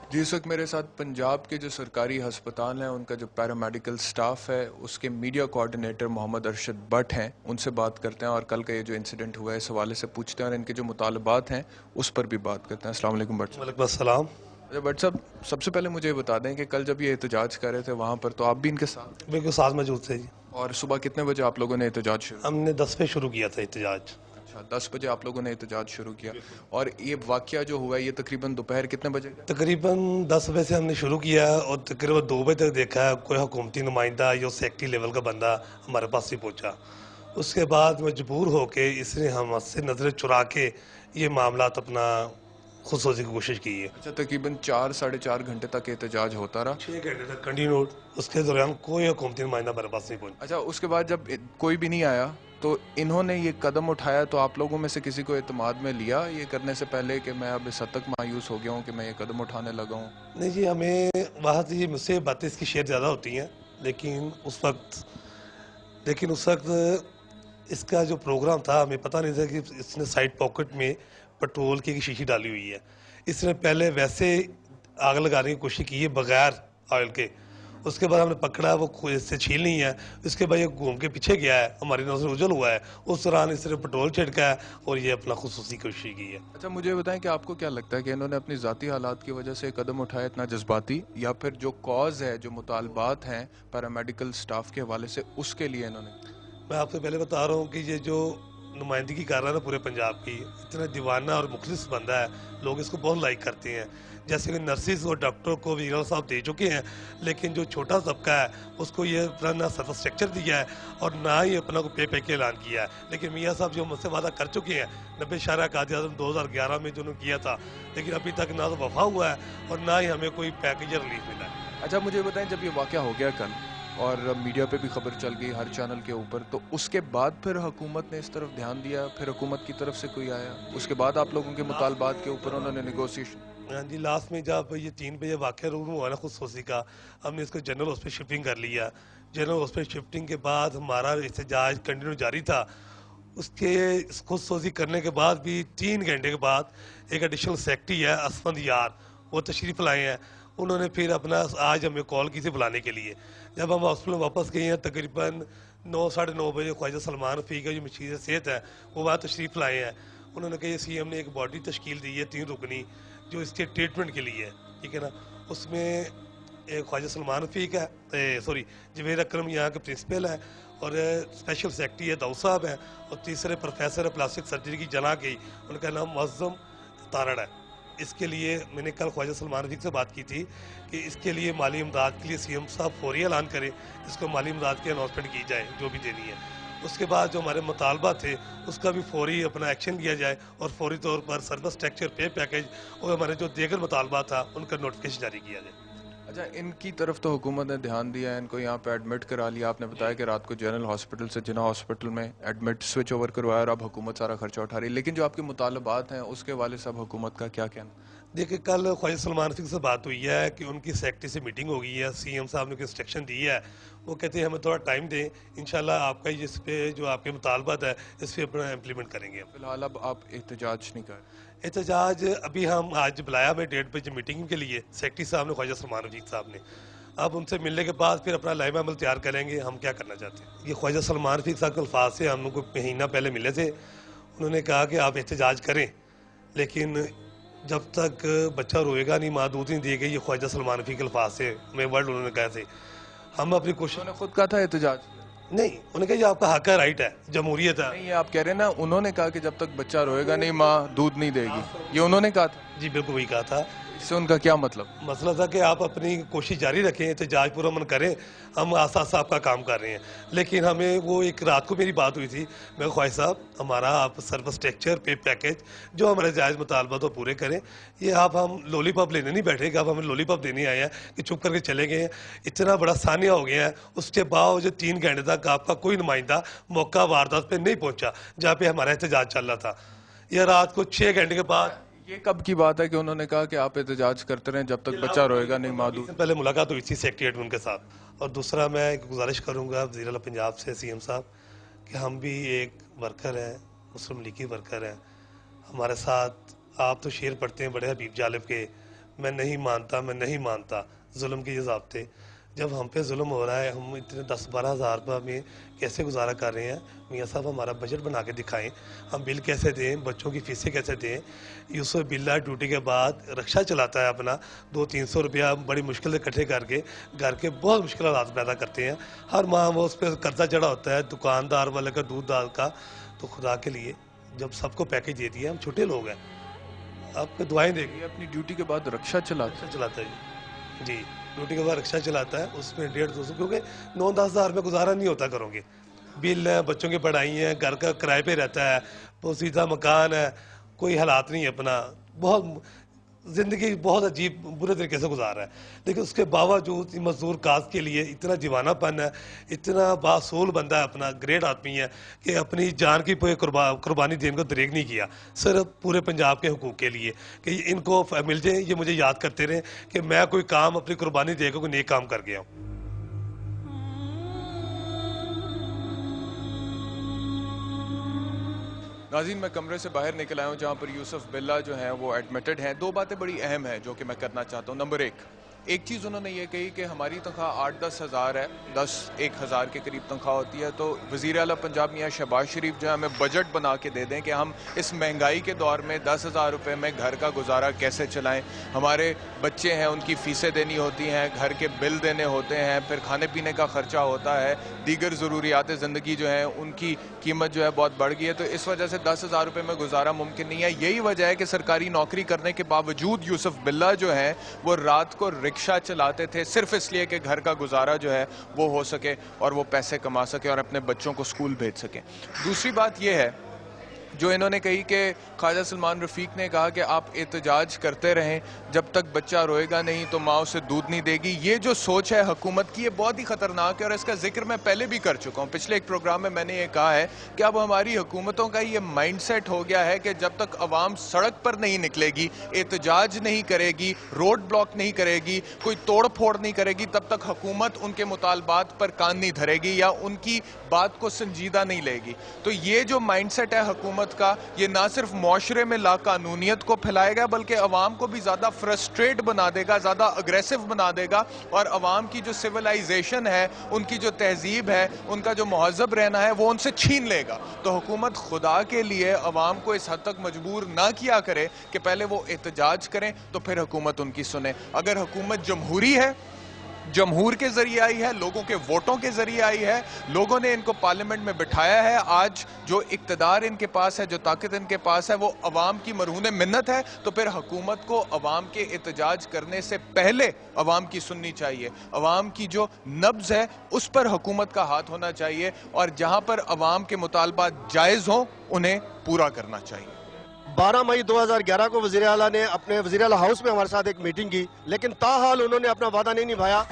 जी, इस वक्त मेरे साथ पंजाब के जो सरकारी अस्पताल हैं उनका जो पैरामेडिकल स्टाफ है उसके मीडिया कोऑर्डिनेटर मोहम्मद अरशद भट्ट हैं। उनसे बात करते हैं और कल का ये जो इंसिडेंट हुआ है इस हवाले से पूछते हैं और इनके जो मुतालबात हैं उस पर भी बात करते हैं। अस्सलाम वालेकुम भट्ट साहब। वालेकुम अस्सलाम। अच्छा भट्ट साहब, सबसे पहले मुझे ये बता दें कि कल जब ये एहतजाज कर रहे थे वहाँ पर तो आप भी इनके साथ थे? बिल्कुल साथ मौजूद थे जी। और सुबह कितने बजे आप लोगों ने एहतजाज शुरू किया? हमने 10 पे शुरू किया था एहतजाज। अच्छा, 10 बजे आप लोगों ने एहतजाज शुरू किया। और ये वाकया जो हुआ है ये तकरीबन दोपहर कितने बजे का? तकरीबन 10 बजे से हमने शुरू किया और तकरीबन 2 बजे तक देखा कोई हुकूमती नुमाइंदा या सेक्रेटरी लेवल का बंदा हमारे पास नहीं पहुंचा। उसके बाद मजबूर होके इसने हमसे नज़रें चुरा के ये मामला अपना खुदसोजी की कोशिश की है। अच्छा, तकरीबन 4 साढ़े 4 घंटे तक एहतजाज होता रहा। 6 घंटे तक कंटिन्यू। उसके दौरान कोई हुकूमती नुमाइंदा हमारे पास नहीं पहुंचा। अच्छा, उसके बाद जब कोई भी नहीं आया तो इन्होंने ये कदम उठाया तो आप लोगों में से किसी को एतमाद में लिया ये करने से पहले कि मैं अब इस हद तक मायूस हो गया हूँ कि मैं ये कदम उठाने लगा हूँ? नहीं जी, हमें वहाँ से ये मुझसे बातें इसकी शेयर ज़्यादा होती हैं, लेकिन उस वक्त इसका जो प्रोग्राम था हमें पता नहीं था कि इसने साइड पॉकेट में पेट्रोल की एक शीशी डाली हुई है। इसने पहले वैसे आग लगाने की कोशिश की है बगैर ऑयल के। उसके बाद हमने पकड़ा, वो इससे छील नहीं है। उसके बाद ये घूम के पीछे गया है, हमारी नजर उजल हुआ है। उस दौरान इसने पेट्रोल छिड़का है और ये अपना खुसूसी कोशिश की है। अच्छा, मुझे बताएं कि आपको क्या लगता है कि इन्होंने अपनी ज़ाती हालात की वजह से कदम उठाया इतना जज्बाती, या फिर जो कॉज है जो मुतालबात हैं पैरामेडिकल स्टाफ के हवाले से उसके लिए इन्होंने? मैं आपसे पहले बता रहा हूँ कि ये जो नुमाइंदगी कर रहा है ना पूरे पंजाब की, इतना दीवाना और मुखलिस बंदा है, लोग इसको बहुत लाइक करते हैं। जैसे कि नर्सिस और डॉक्टर को वीरल साहब दे चुके हैं, लेकिन जो छोटा तबका है उसको ये अपना ना स्ट्रक्चर दिया है और ना ही अपना को पे के ऐलान किया है। लेकिन मियाँ साहब जो मुझसे वादा कर चुके हैं 90 शारा कायद आज़म 2011 में जो उन्होंने किया था, लेकिन अभी तक ना तो वफा हुआ है और ना ही हमें कोई पैकेज या रिलीफ मिला है। अच्छा, मुझे बताएं जब ये वाकया हो गया कल और मीडिया पे भी खबर चल गई हर चैनल के ऊपर, तो उसके बाद फिर हुकूमत ने इस तरफ ध्यान दिया, फिर हुकूमत की तरफ से कोई आया उसके बाद आप लोगों के मुतालबात के ऊपर उन्होंने नेगोशिएशन? हाँ जी, लास्ट में जब ये 3 बजे वाक़या रूम हुआ ना खुदसोसी का, हमने इसको जनरल हॉस्पिटल शिफ्टिंग कर लिया। जनरल हॉस्पिटल शिफ्टिंग के बाद हमारा एहतजाज कंटिन्यू जारी था। उसके खुदसोसी करने के बाद भी 3 घंटे के बाद एक एडिशनल सेक्रेटरी है असफंद यार, वो तशरीफ़ लाए हैं। उन्होंने फिर अपना आज हमें कॉल की थी बुलाने के लिए। जब हम हॉस्पिटल वापस गए हैं तकरीबन 9 साढ़े 9 बजे, ख्वाजा सलमान रफ़ी का जो मशीर सेहत है वो वहाँ तशरीफ़ लाए हैं। उन्होंने कहा CM ने एक बॉडी तश्कील दी है 3 रुकनी, जो इसके ट्रीटमेंट के लिए है, ठीक है ना। उसमें एक ख्वाजा सलमान रफ़ी का सॉरी जवेद अकरम यहाँ के प्रिंसिपल है और स्पेशल सेक्रेटरी है दाऊद साहब है और तीसरे प्रोफेसर प्लास्टिक सर्जरी की जना गई, उनका नाम मुअज़्ज़म तारड़ है। इसके लिए मैंने कल ख्वाजा सलमान रफ़ी से बात की थी कि इसके लिए माली इमदाद के लिए CM साहब फौरी ऐलान करें, इसको माली इमदाद की अनाउंसमेंट की जाए जो भी देनी है। उसके बाद जो हमारे मुतालबा थे उसका भी फौरी अपना एक्शन लिया जाए और फौरी तौर पर सर्विस स्ट्रक्चर पे पैकेज और हमारे जो दीगर मुतालबा था उनका नोटिफिकेशन जारी किया जाए। अच्छा, इनकी तरफ तो हुकूमत ने ध्यान दिया है, इनको यहाँ पे एडमिट करा लिया। आपने बताया कि रात को जनरल हॉस्पिटल से जिना हॉस्पिटल में एडमिट स्विच ओवर करवाया और अब हुकूमत सारा खर्चा उठा रही है, लेकिन जो आपके मुतालबात हैं उसके वाले सब हुकूमत का क्या कहना? देखिए, कल ख्वाजा सलमान रफ़ी से बात हुई है कि उनकी सेक्रेटरी से मीटिंग हो गई है, CM साहब ने कोई इंस्ट्रक्शन दी है। वो कहते हैं हमें थोड़ा टाइम दें, इंशाल्लाह आपका जिस पे जो आपके मुतालबात है इस पर अपना इम्प्लीमेंट करेंगे। फिलहाल अब आप एहतजाज नहीं कर रहे? एहतजाज अभी हम आज बुलाया हमें 1:30 बजे मीटिंग के लिए सेक्रेटरी साहब ने, ख्वाजा सलमान रफ़ी साहब ने। अब उनसे मिलने के बाद फिर अपना लाइम अमल तैयार करेंगे हम क्या करना चाहते हैं। ये ख्वाजा सलमान रफ़ी साहब के अल्फाज से हम लोग को महीना पहले मिले थे। उन्होंने कहा कि आप एहतजाज करें, लेकिन जब तक बच्चा रोएगा नहीं माँ दूध नहीं देगी। ये ख्वाजा सलमान रफ़ी के अल्फाज से मैं वर्ड उन्होंने कहा थे। हम अपनी कोशिश उन्होंने खुद कहा था एहतजाज? नहीं, उन्होंने कहा ये आपका हक है, राइट है, जमहूरियत है। नहीं, ये आप कह रहे हैं ना, उन्होंने कहा कि जब तक बच्चा रोएगा नहीं माँ दूध नहीं देगी, ये उन्होंने कहा था? जी बिल्कुल वही कहा था। इससे उनका क्या मतलब? मसला था कि आप अपनी कोशिश जारी रखें, एहतजाज पुरअमन करें, हम आस आस आपका काम कर रहे हैं। लेकिन हमें वो एक रात को मेरी बात हुई थी, मैं ख्वाजा साहब हमारा आप सर्विस स्ट्रक्चर पे पैकेज जो हमारे जायज़ मुतालबा तो पूरे करें। ये आप हम लॉलीपॉप लेने नहीं बैठे कि आप हमें लॉलीपॉप देने आए हैं कि चुप करके चले गए हैं। इतना बड़ा सानिया हो गया है, उसके बावजूद 3 घंटे तक आपका कोई नुमाइंदा मौका वारदात पर नहीं पहुँचा जहाँ पर हमारा एहतजाज चल रहा था। यह रात को 6 घंटे के बाद। ये कब की बात है कि उन्होंने कहा कि आप एहतजाज करते रहें जब तक बच्चा रोएगा नहीं माँ दूध? पहले मुलाकात हुई थी सेक्रेटरीट उनके साथ। और दूसरा मैं एक गुजारिश करूंगा वज़ीर आला पंजाब से CM साहब कि हम भी एक वर्कर हैं, मुस्लिम लीगी वर्कर हैं। हमारे साथ आप तो शेर पढ़ते हैं बड़े हबीब जालिब के, मैं नहीं मानता जुल्म के ये ज़ाब्ते। जब हम पे जुल्म हो रहा है, हम इतने 10-12 हज़ार रुपये में कैसे गुजारा कर रहे हैं? मियाँ साहब हमारा बजट बना के दिखाएं, हम बिल कैसे दें, बच्चों की फ़ीसें कैसे दें। यूसुफ बिल्ला ड्यूटी के बाद रिक्शा चलाता है अपना, 200-300 रुपया बड़ी मुश्किल से इकट्ठे करके घर के बहुत मुश्किल हालात पैदा करते हैं। हर माह वो उस पर कर्जा चढ़ा होता है दुकानदार वाले का, दूध दाल का। तो खुदा के लिए जब सबको पैकेज दे दिया, हम छोटे लोग हैं, आपको दुआएं देंगे। अपनी ड्यूटी के बाद रिक्शा चलाता है जी, ड्यूटी के बाद रिक्शा चलाता है, उसमें 150-200, क्योंकि 9-10 हज़ार में गुजारा नहीं होता करोगे। बिल है, बच्चों की पढ़ाई है, घर का किराए पे रहता है, पोसीदा मकान है, कोई हालात नहीं है अपना। बहुत ज़िंदगी बहुत अजीब बुरे तरीके से गुजार रहा है, लेकिन उसके बावजूद मजदूर कास्ट के लिए इतना दीवानापन है, इतना बासूल बंदा है, अपना ग्रेट आदमी है कि अपनी जान की कुर्बानी देने को दरेग नहीं किया, सिर्फ पूरे पंजाब के हुकूक के लिए कि इनको मिल जाए। ये मुझे याद करते रहे कि मैं कोई काम अपनी कुर्बानी देकर कोई नेक काम कर गया हूँ। नाज़रीन, मैं कमरे से बाहर निकल आया हूँ जहाँ पर यूसुफ बिल्ला जो हैं वो एडमिटेड हैं। दो बातें बड़ी अहम हैं जो कि मैं करना चाहता हूँ। नंबर एक चीज़ उन्होंने ये कही कि हमारी तनख्वाह 8-10 हज़ार है, 10-1 हज़ार के करीब तनख्वाह होती है, तो वज़ीर आला पंजाब मियाँ शहबाज शरीफ जो है हमें बजट बना के दे दें कि हम इस महंगाई के दौर में 10,000 रुपये में घर का गुजारा कैसे चलाएं। हमारे बच्चे हैं, उनकी फ़ीसें देनी होती हैं, घर के बिल देने होते हैं, फिर खाने पीने का ख़र्चा होता है, दीगर ज़रूरियात ज़िंदगी जो है उनकी कीमत जो है बहुत बढ़ गई है। तो इस वजह से 10,000 रुपये में गुजारा मुमकिन नहीं है। यही वजह है कि सरकारी नौकरी करने के बावजूद यूसुफ बिल्ला जो है वो रात को रिक्शा चलाते थे, सिर्फ इसलिए कि घर का गुजारा जो है वो हो सके और वो पैसे कमा सके और अपने बच्चों को स्कूल भेज सके। दूसरी बात ये है जो इन्होंने कही कि ख्वाजा सलमान रफ़ीक ने कहा कि आप एहतजाज करते रहें, जब तक बच्चा रोएगा नहीं तो माँ उसे दूध नहीं देगी। ये जो सोच है हुकूमत की, ये बहुत ही ख़तरनाक है और इसका जिक्र मैं पहले भी कर चुका हूँ। पिछले एक प्रोग्राम में मैंने ये कहा है कि अब हमारी हुकूमतों का ये माइंडसेट हो गया है कि जब तक अवाम सड़क पर नहीं निकलेगी, एहतजाज नहीं करेगी, रोड ब्लॉक नहीं करेगी, कोई तोड़ फोड़ नहीं करेगी, तब तक हुकूमत उनके मुतालबात पर कान नहीं धरेगी या उनकी बात को संजीदा नहीं लेगी। तो ये जो माइंडसेट है हुकूमत का, ये ना सिर्फ मुआशरे में लाकानूनियत को फैलाएगा बल्कि अवाम को भी ज़्यादा फ्रस्ट्रेट बना देगा, ज़्यादा अग्रेसिव बना देगा और अवाम की जो सिविलाइजेशन है, उनकी जो तहजीब है, उनका जो महज़ब रहना है वो उनसे छीन लेगा। तो हुकूमत खुदा के लिए अवाम को इस हद तक मजबूर ना किया करे कि पहले वो एहतजाज करें तो फिर हुकूमत उनकी सुने। अगर हुकूमत जमहूरी है, जमहूर के जरिए आई है, लोगों के वोटों के जरिए आई है, लोगों ने इनको पार्लियामेंट में बिठाया है, आज जो इक्तदार इनके पास है, जो ताकत इनके पास है वो अवाम की मरहून मिन्नत है, तो फिर हुकूमत को अवाम के एहतजाज करने से पहले अवाम की सुननी चाहिए। अवाम की जो नब्ज है उस पर हुकूमत का हाथ होना चाहिए और जहां पर अवाम के मुतालबात जायज़ हों उन्हें पूरा करना चाहिए। 12 मई 2011 को वज़ीर आला ने अपने वज़ीर आला हाउस में हमारे साथ एक मीटिंग की, लेकिन ताहाल उन्होंने अपना वादा नहीं निभाया।